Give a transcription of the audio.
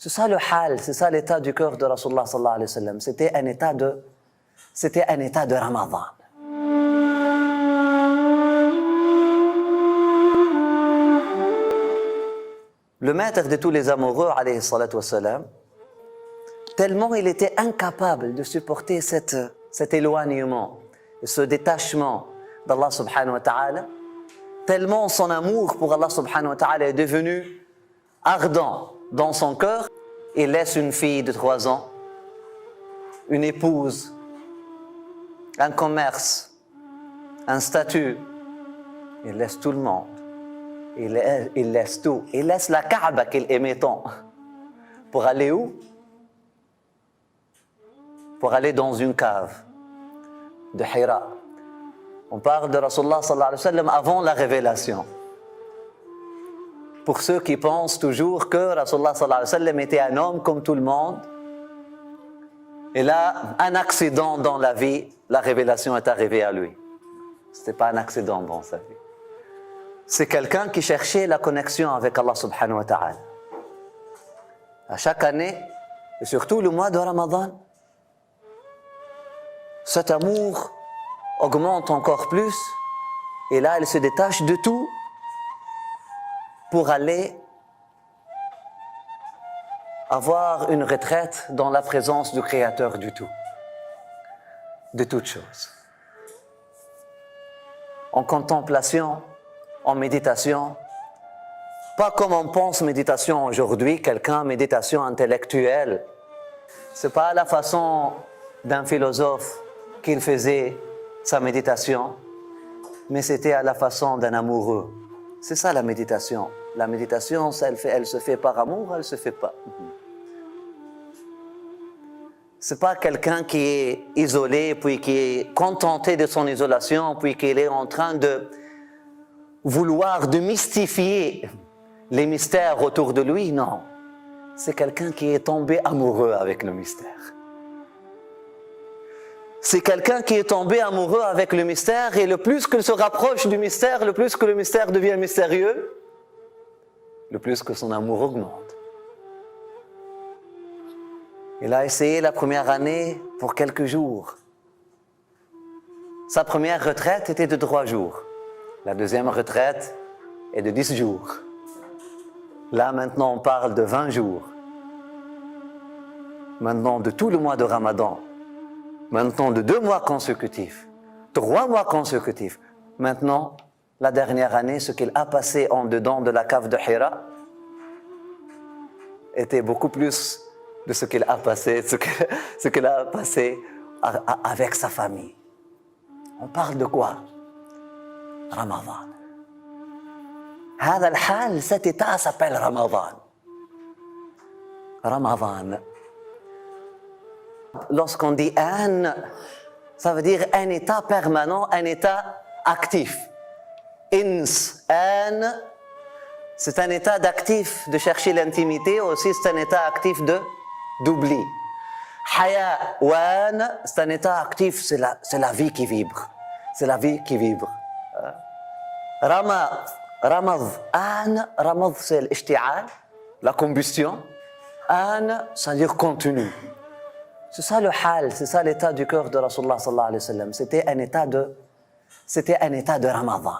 C'est ça le hal, c'est ça l'état du cœur de Rasulullah sallallahu alayhi wa sallam. C'était un état de Ramadan. Le maître de tous les amoureux, alayhi salatu wa sallam, tellement il était incapable de supporter cet éloignement, ce détachement d'Allah subhanahu wa ta'ala, tellement son amour pour Allah subhanahu wa ta'ala est devenu ardent dans son cœur, il laisse une fille de 3 ans, une épouse, un commerce, un statut, il laisse tout le monde, il laisse tout, il laisse la Kaaba qu'il aimait tant, pour aller où? Pour aller dans une cave de Hira. On parle de Rasulullah sallallahu alayhi wa sallam avant la révélation. Pour ceux qui pensent toujours que Rasulullah sallallahu alayhi wa sallam était un homme comme tout le monde, et là, un accident dans la vie, la révélation est arrivée à lui. Ce n'était pas un accident dans sa vie. C'est quelqu'un qui cherchait la connexion avec Allah subhanahu wa ta'ala. À chaque année, et surtout le mois de Ramadan, cet amour augmente encore plus, et là, il se détache de tout pour aller avoir une retraite dans la présence du Créateur du tout, de toutes choses. En contemplation, en méditation, pas comme on pense méditation aujourd'hui, quelqu'un méditation intellectuelle. C'est pas la façon d'un philosophe qu'il faisait sa méditation, mais c'était à la façon d'un amoureux. C'est ça la méditation. La méditation, elle se fait par amour, elle se fait pas. C'est pas quelqu'un qui est isolé, puis qui est contenté de son isolation, puis qui est en train de vouloir de mystifier les mystères autour de lui. Non, c'est quelqu'un qui est tombé amoureux avec le mystère. C'est quelqu'un qui est tombé amoureux avec le mystère, et le plus qu'il se rapproche du mystère, le plus que le mystère devient mystérieux, le plus que son amour augmente. Il a essayé la première année pour quelques jours. Sa première retraite était de 3 jours. La deuxième retraite est de 10 jours. Là, maintenant, on parle de 20 jours. Maintenant, de tout le mois de Ramadan. Maintenant, de 2 mois consécutifs. 3 mois consécutifs. Maintenant, la dernière année, ce qu'il a passé en dedans de la cave de Hira était beaucoup plus de ce qu'il a passé, ce qu'il a passé avec sa famille. On parle de quoi? Ramadan. هذا الحال, cet état s'appelle Ramadan. Ramadan. Lorsqu'on dit an, ça veut dire un état permanent, un état actif. Ins, an, c'est un état d'actif, de chercher l'intimité, aussi c'est un état actif d'oubli. Haya, wan, c'est un état actif, c'est la vie qui vibre. C'est la vie qui vibre. Ramad, an, ramad c'est l'ishti'al, la combustion. An, ça veut dire continu. C'est ça le hal, c'est ça l'état du cœur de Rasulullah sallallahu alayhi wa sallam. C'était un état de Ramadan.